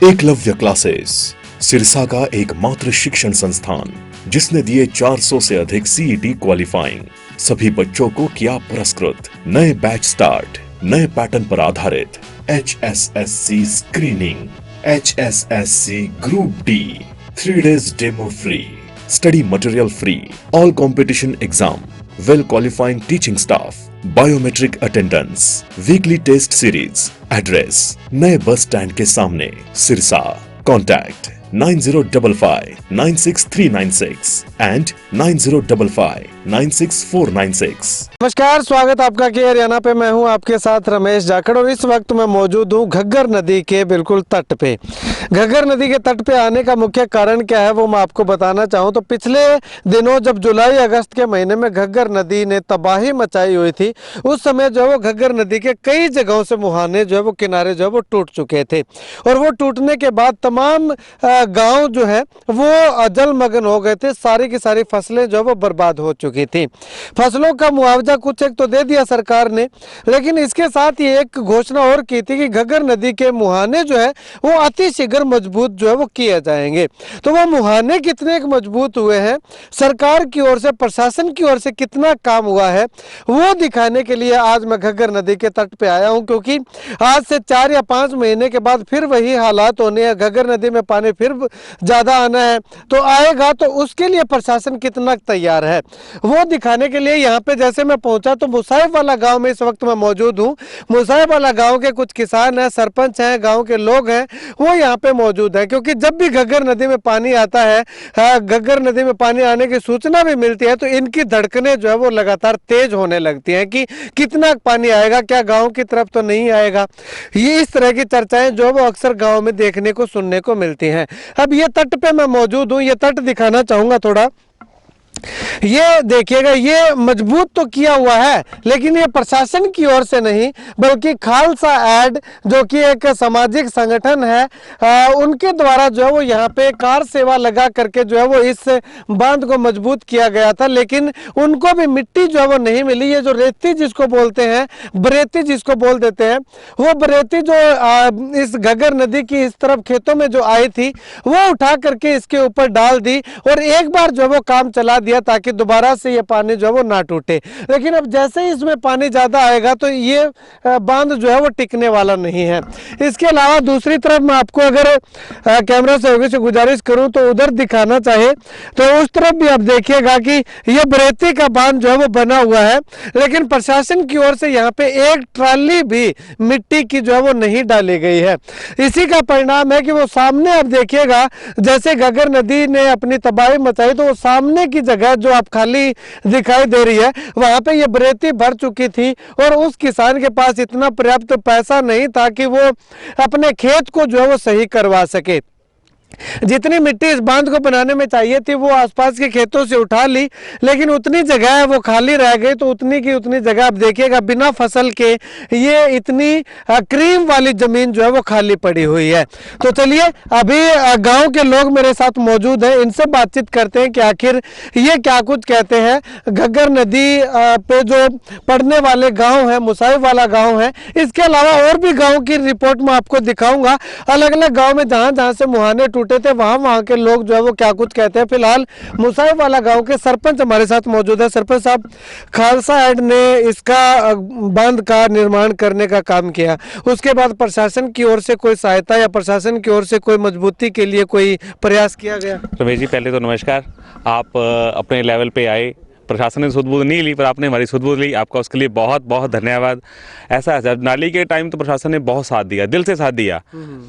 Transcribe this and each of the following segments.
Eklavya classes Sirsa का एकमात्र शिक्षण संस्थान जिसने दिए 400 से अधिक सीईटी क्वालिफाइंग। सभी बच्चों को किया पुरस्कृत। नए बैच स्टार्ट, नए पैटर्न पर आधारित HSSC screening, HSSC group D, 3 days demo free, study material free, all competition exam, well qualifying teaching staff, biometric attendance, weekly test series. Address नए बस स्टैंड के सामने, सिरसा। Contact 9055 96396 and 9055 96496। नमस्कार, स्वागत आपका के हरियाणा पे। मैं हूं आपके साथ रमेश जाखड़ और इस वक्त मैं मौजूद हूं घग्गर नदी के बिल्कुल तट पे। घग्गर नदी के तट पे आने का मुख्य कारण क्या है वो मैं आपको बताना चाहूं तो पिछले दिनों जब जुलाई अगस्त के महीने में घग्गर नदी ने तबाही मचाई हुई थी, उस समय जो है वो घग्गर नदी के कई जगहों से मुहाने जो है वो किनारे जो है वो टूट चुके थे और वो टूटने के बाद तमाम गांव जो है वो जलमग्न हो गए थे। सारी की सारी फसलें जो है वो बर्बाद हो चुकी थी। फसलों का मुआवजा कुछ एक तो दे दिया सरकार ने, लेकिन इसके साथ ये एक घोषणा और की थी कि घग्गर नदी के मुहाने जो है वो अति शीघ्र मजबूत जो है वो किए जाएंगे। तो वो मुहाने कितने मजबूत हुए हैं, सरकार की ओर से, प्रशासन की ओर से कितना काम हुआ है, वो दिखाने के लिए आज मैं घग्गर नदी के तट पे आया हूं, क्योंकि आज से 4 या 5 महीने के बाद फिर वही हालात होने हैं। घग्गर नदी में पानी फिर ज्यादा आना है तो आएगा, तो उसके लिए प्रशासन कितना तैयार है वो दिखाने के लिए यहाँ पे जैसे मैं पहुंचा तो मुसाहिब वाला गांव में इस वक्त मैं मौजूद हूँ। मुसाहिब वाला गांव के कुछ किसान हैं, सरपंच हैं, गांव के लोग हैं, वो यहाँ पे मौजूद है। क्योंकि जब भी घग्गर नदी में पानी आता है, घग्गर नदी में पानी आने की सूचना भी मिलती है, तो इनकी धड़कनें जो है वो लगातार तेज होने लगती हैं कि कितना पानी आएगा, क्या गाँव की तरफ तो नहीं आएगा। ये इस तरह की चर्चाएं जो वो अक्सर गाँव में देखने को, सुनने को मिलती हैं। अब ये तट पे मैं मौजूद हूँ, ये तट दिखाना चाहूंगा थोड़ा। ये देखिएगा, ये मजबूत तो किया हुआ है, लेकिन ये प्रशासन की ओर से नहीं बल्कि खालसा ऐड जो कि एक सामाजिक संगठन है, उनके द्वारा जो है वो यहाँ पे कार सेवा लगा करके जो है वो इस बांध को मजबूत किया गया था। लेकिन उनको भी मिट्टी जो है वो नहीं मिली। ये जो रेती जिसको बोलते हैं, बरेती जिसको बोल देते हैं, वो बरेती जो इस घग्गर नदी की इस तरफ खेतों में जो आई थी वो उठा करके इसके ऊपर डाल दी और एक बार जो है वो काम चला दिया ताकि दोबारा से ये पानी जो है वो ना टूटे। लेकिन अब जैसे ही इसमें पानी ज्यादा आएगा तो ये बांध जो है वो टिकने वाला नहीं है। इसके अलावा दूसरी तरफ मैं आपको अगर कैमरा सहयोगी से गुजारिश करूं तो उधर दिखाना चाहे तो उस तरफ भी आप देखिएगा कि ये बरेती का बांध जो है वो बना हुआ है, लेकिन प्रशासन की ओर से यहाँ पे एक ट्राली भी मिट्टी की जो है वो नहीं डाली गई है। इसी का परिणाम है कि वो सामने आप देखिएगा, जैसे घग्गर नदी ने अपनी तबाही मचाई तो वो सामने की जगह जो आप खाली दिखाई दे रही है वहां पे ये बरेती भर चुकी थी और उस किसान के पास इतना पर्याप्त पैसा नहीं था कि वो अपने खेत को जो है वो सही करवा सके। जितनी मिट्टी इस बांध को बनाने में चाहिए थी वो आसपास के खेतों से उठा ली, लेकिन उतनी जगह है वो खाली रह गई। तो उतनी की उतनी जगह आप देखिएगा बिना फसल के ये इतनी क्रीम वाली जमीन जो है वो खाली पड़ी हुई है। तो चलिए अभी गांव के लोग मेरे साथ मौजूद हैं, इनसे बातचीत करते हैं कि आखिर ये क्या कुछ कहते हैं। घग्गर नदी पे जो पड़ने वाले गाँव है, मुसाहिब वाला गाँव है, इसके अलावा और भी गाँव की रिपोर्ट मैं आपको दिखाऊंगा। अलग अलग गाँव में जहाँ जहाँ से मुहाने टूटे थे वहां के लोग जो है वो क्या कुछ कहते हैं। फिलहाल मुसाहिब वाला गांव के सरपंच हमारे साथ मौजूद है। सरपंच साहब, खालसा ऐड ने इसका बांध का निर्माण करने का काम किया, उसके बाद प्रशासन की ओर से कोई सहायता या प्रशासन की ओर से कोई मजबूती के लिए कोई प्रयास किया गया? रमेश जी, पहले तो नमस्कार। आप अपने लेवल पे आए, प्रशासन ने सुध-बुध नहीं ली पर आपने हमारी सुध-बुध ली, आपका उसके लिए बहुत बहुत धन्यवाद। ऐसा है, जब नाली के टाइम तो प्रशासन ने बहुत साथ दिया, दिल से साथ दिया।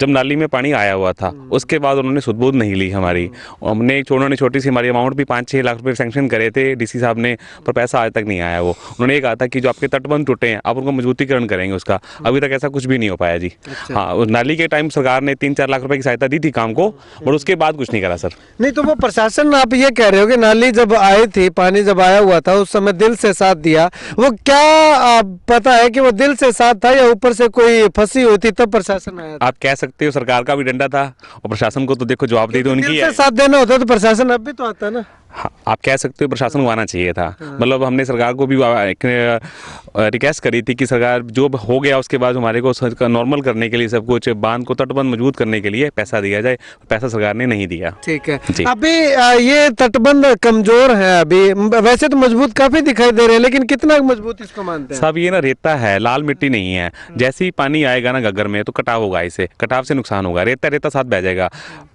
जब नाली में पानी आया हुआ था उसके बाद उन्होंने सुध-बुध नहीं ली हमारी। हमने उन्होंने छोटी सी हमारी अमाउंट भी 5-6 लाख रुपए सैंक्शन करे थे डीसी साहब ने, पर पैसा आज तक नहीं आया। वो उन्होंने ये कहा था कि जो आपके तटबंध टूटे हैं आप उनको मजबूतीकरण करेंगे उसका, अभी तक ऐसा कुछ भी नहीं हो पाया जी। हाँ, उस नाली के टाइम सरकार ने 3-4 लाख रुपए की सहायता दी थी काम को, और उसके बाद कुछ नहीं करा सर। नहीं तो वो प्रशासन, आप ये कह रहे हो कि नाली जब आई थी, पानी जब आया हुआ था उस समय दिल से साथ दिया, वो क्या पता है कि वो दिल से साथ था या ऊपर से कोई फंसी हुई थी तब प्रशासन आया था? आप कह सकते हो सरकार का भी डंडा था और प्रशासन को तो देखो जवाबदेही तो उनकी दिल है। से साथ देना होता तो प्रशासन अब भी तो आता ना। हाँ, आप कह सकते हो प्रशासन को आना चाहिए था। मतलब हमने सरकार को भी रिक्वेस्ट करी थी कि सरकार जो हो गया उसके बाद हमारे को नॉर्मल करने के लिए सब कुछ बांध को तटबंध मजबूत करने के लिए पैसा दिया जाए, पैसा सरकार ने नहीं दिया। ठीक है, जी। अभी ये तटबंध कमजोर है, अभी वैसे तो मजबूत काफी दिखाई दे रहे हैं, लेकिन कितना मजबूत इसको मानते हैं? सब ये ना रेता है, लाल मिट्टी नहीं है। जैसे ही पानी आएगा ना घग्गर में तो कटाव होगा, इसे कटाव से नुकसान होगा, रेता रेता साथ बह जाएगा।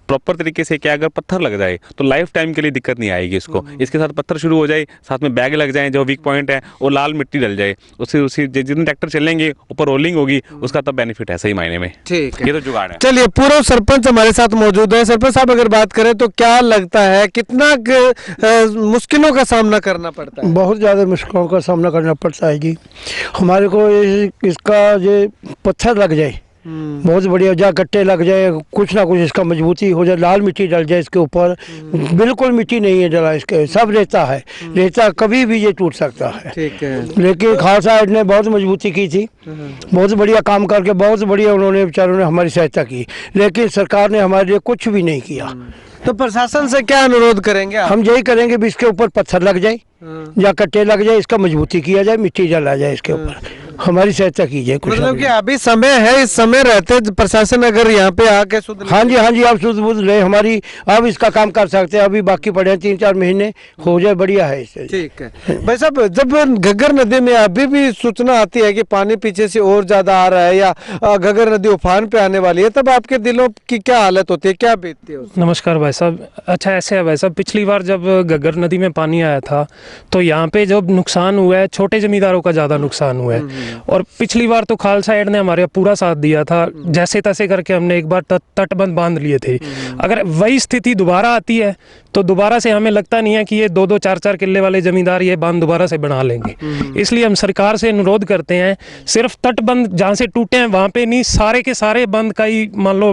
प्रॉपर तरीके से क्या अगर पत्थर लग जाए तो लाइफ टाइम के लिए दिक्कत नहीं आएगी इसको। इसके साथ पत्थर शुरू हो जाए, साथ में बैग लग जाए जो वीक पॉइंट है, और लाल मिट्टी डल जाए, उससे उसी जितने ट्रैक्टर चलेंगे ऊपर रोलिंग होगी, उसका तब बेनिफिट है सही मायने में। ठीक है, ये तो जुगाड़ है। चलिए पूर्व सरपंच हमारे साथ मौजूद है। सरपंच साहब, अगर बात करें तो क्या लगता है कितना मुश्किलों का सामना करना पड़ता है? बहुत ज़्यादा मुश्किलों का सामना करना पड़ता है जी। हमारे को इसका ये पत्थर लग जाए, बहुत बढ़िया, जा गट्टे लग जाए, कुछ ना कुछ इसका मजबूती हो जाए, लाल मिट्टी डल जाए इसके ऊपर, बिल्कुल मिट्टी नहीं है डला इसके, सब रेता है, रेता कभी भी ये टूट सकता है। ठीक है, लेकिन खालसा एड ने बहुत मजबूती की थी, बहुत बढ़िया काम करके बहुत बढ़िया उन्होंने बेचारों ने हमारी सहायता की, लेकिन सरकार ने हमारे लिए कुछ भी नहीं किया। तो प्रशासन से क्या अनुरोध करेंगे आप? हम यही करेंगे भी इसके ऊपर पत्थर लग जाए या कट्टे लग जाए, इसका मजबूती किया जाए, मिट्टी जला जाए इसके ऊपर, हमारी सहायता कीजिए। मतलब कि अभी समय है, इस समय रहते प्रशासन अगर यहाँ पे आके सुध ले- हाँ जी आप सुध बुध ले हमारी, अब इसका काम कर सकते हैं, अभी बाकी पड़े हैं 3-4 महीने, हो जाए बढ़िया है इससे। ठीक है भाई साहब, जब घग्गर नदी में अभी भी सूचना आती है कि पानी पीछे से और ज्यादा आ रहा है या घग्गर नदी उफान पे आने वाली है, तब आपके दिलों की क्या हालत होती है, क्या बीतती है उसमें? नमस्कार भाई साहब। अच्छा ऐसे है भाई साहब, पिछली बार जब घग्गर नदी में पानी आया था तो यहाँ पे जब नुकसान हुआ है, छोटे जमींदारों का ज़्यादा नुकसान हुआ है, और पिछली बार तो खालसा एड ने हमारे पूरा साथ दिया था, जैसे तैसे करके हमने एक बार तटबंध बांध लिए थे। अगर वही स्थिति दोबारा आती है तो दोबारा से हमें लगता नहीं है कि ये 2-2 4-4 किले वाले जमींदार ये बांध दोबारा से बना लेंगे। इसलिए हम सरकार से अनुरोध करते हैं, सिर्फ तटबंध जहाँ से टूटे हैं वहाँ पे नहीं, सारे के सारे बंद का ही मान लो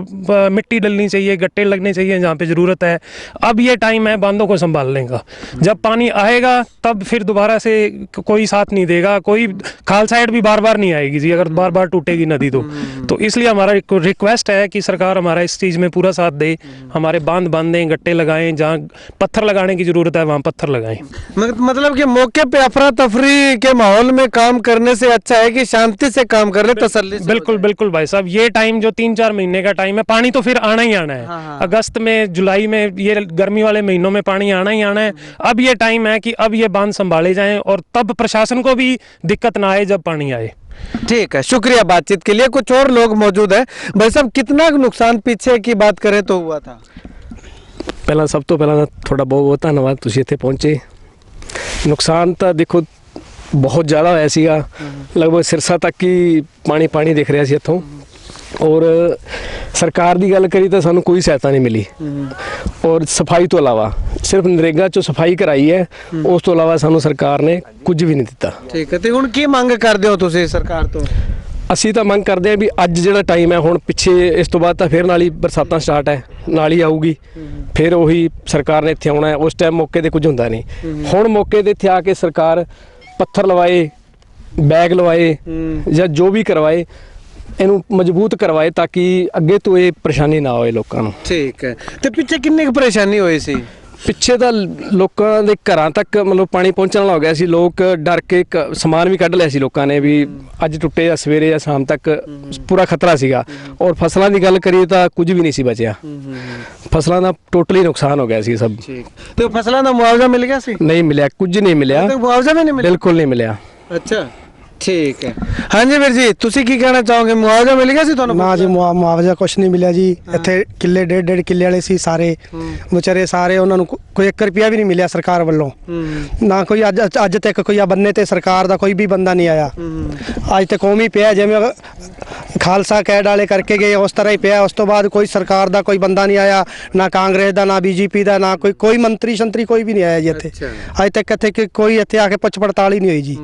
मिट्टी डलनी चाहिए, गट्टे लगने चाहिए जहाँ पे ज़रूरत है। अब ये टाइम है बांधों को संभालने का, जब पानी आएगा तब फिर दोबारा से कोई साथ नहीं देगा, कोई खालसा एड भी बार बार नहीं आएगी जी अगर बार बार टूटेगी नदी तो इसलिए हमारा रिक्वेस्ट है कि सरकार हमारा इस चीज़ में पूरा साथ दे, हमारे बांध बांधें, गट्टे लगाएं, जहाँ पत्थर लगाने की जरूरत है वहाँ पत्थर लगाएं। मतलब कि मौके पे अफरा तफरी के माहौल में काम करने से अच्छा है कि शांति से काम कर ले, तसल्ली से। बिल्कुल बिल्कुल भाई साहब, ये टाइम जो 3-4 महीने का टाइम है, पानी तो फिर आना ही आना है। हाँ। अगस्त में, जुलाई में, ये गर्मी वाले महीनों में पानी आना ही आना है। अब ये टाइम है कि अब ये बांध संभाले जाएं और तब प्रशासन को भी दिक्कत ना आए जब पानी आए। ठीक है, शुक्रिया बातचीत के लिए। कुछ और लोग मौजूद हैं। भाई साहब, कितना नुकसान पीछे की बात करें तो हुआ था? ਪਹਿਲਾਂ ਸਭ ਤੋਂ ਪਹਿਲਾਂ ਤੁਹਾਡਾ ਬਹੁਤ ਬਹੁਤ ਧੰਨਵਾਦ, ਤੁਸੀਂ ਇੱਥੇ ਪਹੁੰਚੇ। ਨੁਕਸਾਨ ਤਾਂ ਦੇਖੋ ਬਹੁਤ ਜ਼ਿਆਦਾ ਹੋਇਆ ਸੀਗਾ, ਲਗਭਗ ਸਿਰਸਾ ਤੱਕ ਹੀ ਪਾਣੀ ਦਿਖ ਰਿਹਾ ਸੀ ਇੱਥੋਂ, ਔਰ ਸਰਕਾਰ ਦੀ ਗੱਲ ਕਰੀ ਤਾਂ ਸਾਨੂੰ ਕੋਈ ਸਹਾਇਤਾ ਨਹੀਂ ਮਿਲੀ, ਔਰ ਸਫਾਈ ਤੋਂ ਇਲਾਵਾ ਸਿਰਫ ਨਰੇਗਾ 'ਚੋਂ ਸਫਾਈ ਕਰਾਈ ਹੈ, ਉਸ ਤੋਂ ਇਲਾਵਾ ਸਾਨੂੰ ਸਰਕਾਰ ਨੇ ਕੁਝ ਵੀ ਨਹੀਂ ਦਿੱਤਾ। ਠੀਕ ਹੈ, ਤੇ ਹੁਣ ਕੀ ਮੰਗ ਕਰਦੇ ਹੋ ਤੁਸੀਂ ਸਰਕਾਰ ਤੋਂ? ਅਸੀਂ ਤਾਂ ਮੰਗ ਕਰਦੇ ਹਾਂ ਵੀ ਅੱਜ ਜਿਹੜਾ ਟਾਈਮ ਹੈ, ਹੁਣ ਪਿੱਛੇ ਇਸ ਤੋਂ ਬਾਅਦ ਤਾਂ ਫਿਰ ਨਾਲ ਹੀ ਬਰਸਾਤਾਂ ਸਟਾਰਟ ਹੈ, ਨਾਲ ਹੀ ਆਊਗੀ, ਫਿਰ ਉਹੀ ਸਰਕਾਰ ਨੇ ਇੱਥੇ ਆਉਣਾ ਹੈ, ਉਸ ਟਾਈਮ ਮੌਕੇ 'ਤੇ ਕੁਝ ਹੁੰਦਾ ਨਹੀਂ। ਹੁਣ ਮੌਕੇ 'ਤੇ ਇੱਥੇ ਆ ਕੇ ਸਰਕਾਰ ਪੱਥਰ ਲਵਾਏ, ਬੈਗ ਲਵਾਏ ਜਾਂ ਜੋ ਵੀ ਕਰਵਾਏ, ਇਹਨੂੰ ਮਜ਼ਬੂਤ ਕਰਵਾਏ ਤਾਂ ਕਿ ਅੱਗੇ ਤੋਂ ਇਹ ਪਰੇਸ਼ਾਨੀ ਨਾ ਹੋਏ ਲੋਕਾਂ ਨੂੰ। ਠੀਕ ਹੈ, ਤੇ ਪਿੱਛੇ ਕਿੰਨੀ ਕੁ ਪਰੇਸ਼ਾਨੀ ਹੋਈ ਸੀ? ਪਿੱਛੇ ਤਾਂ ਲੋਕਾਂ ਦੇ ਘਰਾਂ ਤੱਕ ਮਤਲਬ ਪਾਣੀ ਪਹੁੰਚਣ ਵਾਲਾ ਹੋ ਗਿਆ ਸੀ, ਲੋਕ ਡਰ ਕੇ ਸਮਾਨ ਵੀ ਕੱਢ ਲਿਆ ਸੀ ਲੋਕਾਂ ਨੇ ਵੀ ਅੱਜ ਟੁੱਟੇ ਜਾਂ ਸਵੇਰੇ ਜਾਂ ਸ਼ਾਮ ਤੱਕ ਪੂਰਾ ਖਤਰਾ ਸੀਗਾ। ਔਰ ਫਸਲਾਂ ਦੀ ਗੱਲ ਕਰੀਏ ਤਾਂ ਕੁਝ ਵੀ ਨਹੀਂ ਸੀ ਬਚਿਆ, ਫਸਲਾਂ ਦਾ ਟੋਟਲੀ ਨੁਕਸਾਨ ਹੋ ਗਿਆ ਸੀ ਸਭ। ਤੇ ਫਸਲਾਂ ਦਾ ਮੁਆਵਜ਼ਾ ਮਿਲ ਗਿਆ ਸੀ? ਨਹੀਂ ਮਿਲਿਆ, ਕੁਝ ਨਹੀਂ ਮਿਲਿਆ, ਮੁਆਵਜ਼ਾ ਵੀ ਨਹੀਂ ਮਿਲਿਆ? ਬਿਲਕੁਲ ਨਹੀਂ ਮਿਲਿਆ। ਅੱਛਾ, ਠੀਕ ਹੈ। ਹਾਂਜੀ ਵੀਰ ਜੀ, ਤੁਸੀਂ ਕੀ ਕਹਿਣਾ ਚਾਹੋਗੇ? ਮੁਆਵਜ਼ਾ ਮਿਲ ਗਿਆ ਸੀ ਤੁਹਾਨੂੰ? ਨਾ ਜੀ ਮੁਆਵਜ਼ਾ ਕੁਛ ਨਹੀਂ ਮਿਲਿਆ ਜੀ। ਇੱਥੇ ਕਿੱਲੇ 1.5 ਕਿੱਲੇ ਵਾਲੇ ਸੀ ਸਾਰੇ, ਵਿਚਾਰੇ ਸਾਰੇ, ਉਹਨਾਂ ਨੂੰ ਕੋਈ 1 ਰੁਪਿਆ ਵੀ ਨਹੀਂ ਮਿਲਿਆ ਸਰਕਾਰ ਵੱਲੋਂ। ਨਾ ਕੋਈ ਅੱਜ ਤੱਕ ਕੋਈ ਬੰਨੇ ਤੇ ਸਰਕਾਰ ਦਾ ਕੋਈ ਵੀ ਬੰਦਾ ਨਹੀਂ ਆਇਆ। ਅੱਜ ਤੇ ਕੌਮੀ ਪਿਆ ਜਿਵੇਂ ਖਾਲਸਾ ਕੈਡ ਵਾਲੇ ਕਰਕੇ ਗਏ ਉਸ ਤਰ੍ਹਾਂ ਹੀ ਪਿਆ। ਉਸ ਤੋਂ ਬਾਅਦ ਕੋਈ ਸਰਕਾਰ ਦਾ ਕੋਈ ਬੰਦਾ ਨਹੀਂ ਆਇਆ, ਨਾ ਕਾਂਗਰਸ ਦਾ, ਨਾ ਬੀਜੇਪੀ ਦਾ, ਨਾ ਕੋਈ ਮੰਤਰੀ ਸ਼ੰਤਰੀ ਕੋਈ ਵੀ ਨਹੀਂ ਆਇਆ ਜੀ ਇੱਥੇ। ਅੱਜ ਤੱਕ ਇੱਥੇ ਕੋਈ ਇੱਥੇ ਆ ਕੇ ਪੁੱਛ ਪੜਤਾਲ ਹੀ ਨਹੀਂ ਹੋਈ ਜੀ,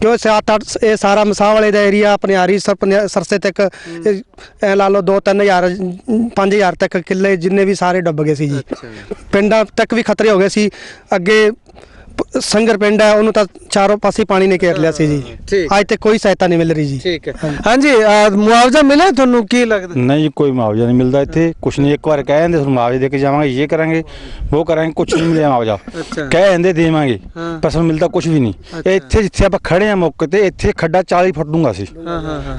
ਕਿਉਂ 7-8 ਇਹ ਸਾਰਾ ਮਸਾਹ ਵਾਲੇ ਦਾ ਏਰੀਆ, ਪਨਿਆਰੀ ਸਰਸੇ ਤੱਕ ਲਾ ਲਓ 2-3 ਹਜ਼ਾਰ 5 ਹਜ਼ਾਰ ਤੱਕ ਕਿੱਲੇ ਜਿੰਨੇ ਵੀ ਸਾਰੇ ਡੁੱਬ ਗਏ ਸੀ ਜੀ। ਪਿੰਡਾਂ ਤੱਕ ਵੀ ਖਤਰੇ ਹੋ ਗਏ ਸੀ। ਅੱਗੇ संगर पिंड है उन्होंने तो चारों पासे पानी ने घेर लिया सी जी। ठीक। आज तक कोई सहायता नहीं मिल रही जी। ठीक है। हाँ जी, मुआवजा मिला ਤੁਹਾਨੂੰ ਕੀ ਲੱਗਦਾ? नहीं जी कोई मुआवजा नहीं मिलता इतने कुछ नहीं। एक बार कह देंगे मुआवजे दे के जावांगे, ये करेंगे वो करेंगे, कुछ नहीं मिले मुआवजा। अच्छा। कह देंगे देवांगे हाँ। पर ਸਾਨੂੰ ਮਿਲਦਾ ਕੁਝ ਵੀ ਨਹੀਂ। ਇੱਥੇ ਜਿੱਥੇ ਆਪਾਂ ਖੜੇ ਆ ਮੌਕੇ ਤੇ ਇੱਥੇ ਖੱਡਾ 40 ਫੁੱਟ ਡੂੰਘਾ ਸੀ।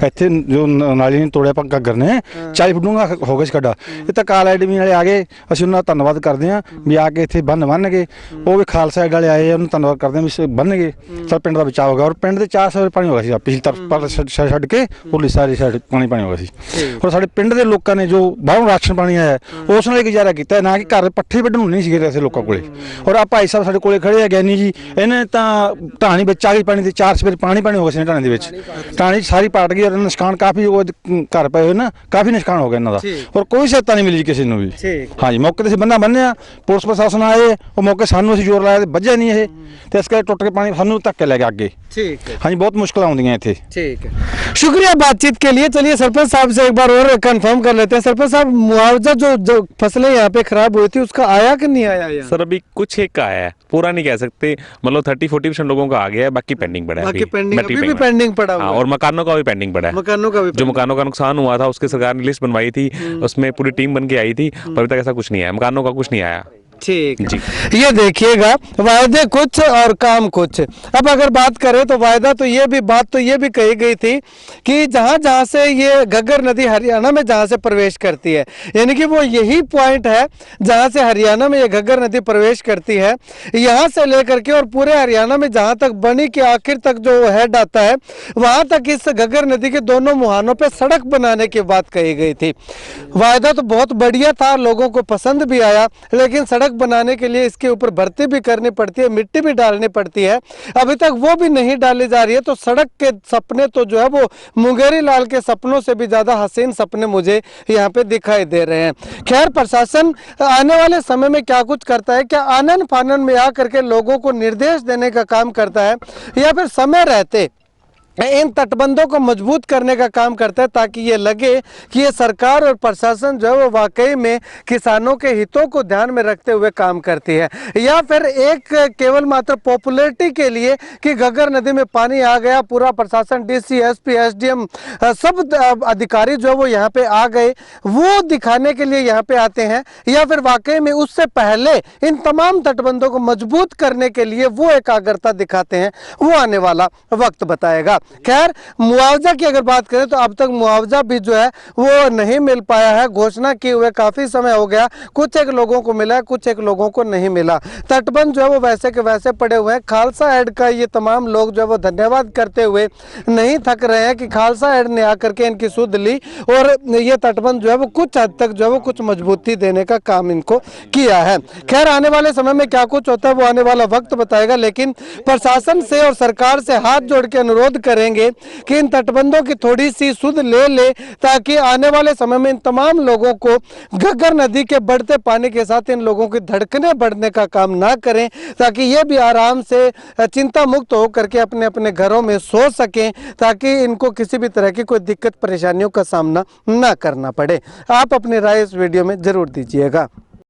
ਇੱਥੇ ਜੋ ਨਾਲੀ ਨੇ ਤੋੜਿਆ ਪੱਕਾ ਕਰਨੇ 40 ਫੁੱਟ ਡੂੰਘਾ ਹੋ ਗਿਆ ਸੀ ਖੱਡਾ। ਇਹ ਤਾਂ ਕਾਲ ਐਡਮੀ ਵਾਲੇ ਆ ਗਏ, ਅਸੀਂ ਉਹਨਾਂ ਦਾ ਧੰਨਵਾਦ ਕਰਦੇ ਹਾਂ ਵੀ ਆ ਕੇ ਇੱਥੇ ਬੰਨ ਕੇ ਉਹ ਵੀ ਖਾਲਸਾ ਐਡ ਵਾਲੇ ਆਏ, ਉਹਨਾਂ ਧੰਨਵਾਦ ਕਰਦੇ ਹਾਂ ਵੀ ਬੰਨ ਗਏ ਸਰ ਪਿੰਡ ਦਾ ਬਚਾਅ ਹੋ ਗਿਆ। ਔਰ ਪਿੰਡ ਦੇ 400 ਪਾਣੀ ਹੋ ਗਿਆ ਸੀ ਪਿਛਲੀ ਤਰਫ ਛੱਡ ਕੇ ਉਰਲੀ ਸਾਰੀ ਸਾਈਡ ਪਾਣੀ ਹੋ ਗਿਆ ਸੀ। ਔਰ ਸਾਡੇ ਪਿੰਡ ਦੇ ਲੋਕਾਂ ਨੇ ਜੋ ਬਾਹਰੋਂ ਰਾਸ਼ਨ ਪਾਣੀ ਆਇਆ ਉਸ ਨਾਲ ਗੁਜ਼ਾਰਾ ਕੀਤਾ, ਨਾ ਕਿ ਘਰ ਪੱਠੇ ਵੱਢਣ ਨੂੰ ਨਹੀਂ ਸੀਗੇ ਐਸੇ ਲੋਕਾਂ ਕੋਲੇ। ਔਰ ਆ ਭਾਈ ਸਾਹਿਬ ਸਾਡੇ ਕੋਲੇ ਖੜੇ ਆ ਗਿਆਨੀ ਜੀ, ਇਹਨੇ ਤਾਂ ਢਾਣੀ ਵਿੱਚ ਆ ਗਈ ਪਾਣੀ ਦੇ 4 ਸਵੇਰ ਪਾਣੀ ਹੋ ਗਿਆ ਸੀ ਢਾਣੀ ਦੇ ਵਿੱਚ। ਢਾਣੀ ਸਾਰੀ ਪਾਟ ਗਈ ਔਰ ਨੁਕਸਾਨ ਕਾਫੀ ਉਹ ਘਰ ਪਏ ਹੋਏ ਨਾ, ਕਾਫੀ ਨੁਕਸਾਨ ਹੋ ਗਿਆ ਇਹਨਾਂ ਦਾ। ਔਰ ਕੋਈ ਸਹਾਇਤਾ ਨਹੀਂ ਮਿਲੀ ਜੀ ਕਿਸੇ ਨੂੰ ਵੀ। ਹਾਂਜੀ ਮੌਕੇ ਤੇ ਅਸੀਂ ਬੰਦਾ ਬੰਨਿਆ, ਪੁਲਿਸ ਪ੍ਰਸ਼ਾਸਨ ਆਏ, ਉਹ ਮੌਕੇ ਸਾਨੂੰ ਅਸੀਂ ਜ਼ੋਰ ਲਾਇਆ ਤੇ ਵੱਜਿਆ ਨਹੀਂ ਇਹ, ਤੇ ਇਸ ਕਰਕੇ ਟੁੱਟ ਕੇ ਪਾਣੀ ਸਾਨੂੰ ਧੱਕੇ ਲੈ ਗਿਆ ਅੱਗੇ। ठीक है। हाँ जी बहुत मुश्किल आउंदियां इत्थे। ठीक है, शुक्रिया बातचीत के लिए। चलिए सरपंच साहब से एक बार और कंफर्म कर लेते हैं। सरपंच साहब, मुआवजा जो फसलें यहाँ पे खराब हुई थी उसका आया कि नहीं आया यहाँ? सर अभी कुछ एक का आया है, पूरा नहीं कह सकते, मतलब 30-40% लोगों का आ गया है, बाकी पेंडिंग पड़ा है। बाकी पेंडिंग अभी भी में। पेंडिंग पड़ा हुआ हाँ, है। और मकानों का भी पेंडिंग पड़ा है। मकानों का भी जो मकानों का नुकसान हुआ था उसकी सरकार ने लिस्ट बनवाई थी, उसमें पूरी टीम बन के आई थी, पर अभी तक ऐसा कुछ नहीं आया, मकानों का कुछ नहीं आया। ठीक जी। ये देखिएगा, वायदे कुछ और काम कुछ। अब अगर बात करें तो वायदा तो ये भी कही गई थी कि जहां जहां से ये घग्गर नदी हरियाणा में जहां से प्रवेश करती है, यानी कि वो यही पॉइंट है जहां से हरियाणा में ये घग्गर नदी प्रवेश करती है, यहां से लेकर के और पूरे हरियाणा में जहां तक बनी के आखिर तक जो हेड आता है वहां तक इस घग्गर नदी के दोनों मुहानों पे सड़क बनाने की बात कही गई थी। वायदा तो बहुत बढ़िया था, लोगों को पसंद भी आया, लेकिन सड़क बनाने के लिए इसके ऊपर भर्ती भी करनी पड़ती है, मिट्टी भी डालनी पड़ती है, अभी तक वो भी नहीं डाली जा रही है। तो सड़क के सपने तो जो है वो मुंगेरी लाल के सपनों से भी ज्यादा हसीन सपने मुझे यहाँ पे दिखाई दे रहे हैं। खैर, प्रशासन आने वाले समय में क्या कुछ करता है, क्या आनन फानन में आकर के लोगों को निर्देश देने का काम करता है, या फिर समय रहते इन तटबंधों को मजबूत करने का काम करता है, ताकि ये लगे कि ये सरकार और प्रशासन जो है वो वाकई में किसानों के हितों को ध्यान में रखते हुए काम करती है, या फिर एक केवल मात्र पॉपुलैरिटी के लिए कि घग्गर नदी में पानी आ गया, पूरा प्रशासन डीसी एसपी एसडीएम सब अधिकारी जो है वो यहाँ पे आ गए, वो दिखाने के लिए यहाँ पे आते हैं, या फिर वाकई में उससे पहले इन तमाम तटबंधों को मजबूत करने के लिए वो एकाग्रता दिखाते हैं, वो आने वाला वक्त बताएगा। खैर, मुआवजा की अगर बात करें तो अब तक मुआवजा भी जो है वो नहीं मिल पाया है। घोषणा किए हुए काफी समय हो गया, कुछ एक लोगों को मिला है, कुछ एक लोगों को नहीं मिला। तटबंध जो है वो वैसे के वैसे पड़े हुए हैं। खालसा एड का ये तमाम लोग जो है वो धन्यवाद करते हुए नहीं थक रहे हैं कि खालसा एड ने आकर के इनकी सुध ली और ये तटबंध जो है वो कुछ हद तक जो है वो कुछ मजबूती देने का काम इनको किया है। खैर, आने वाले समय में क्या कुछ होता है वो आने वाला वक्त बताएगा, लेकिन प्रशासन से और सरकार से हाथ जोड़ के अनुरोध करेंगे कि इन तटबंधों की थोड़ी सी सुध ले ताकि आने वाले समय में इन तमाम लोगों को घग्गर नदी के बढ़ते पानी के साथ इन लोगों की धड़कनें बढ़ने का काम ना करें, ताकि ये भी आराम से चिंता मुक्त होकर के अपने अपने घरों में सो सकें, ताकि इनको किसी भी तरह की कोई दिक्कत परेशानियों का सामना ना करना पड़े। आप अपनी राय इस वीडियो में जरूर दीजिएगा।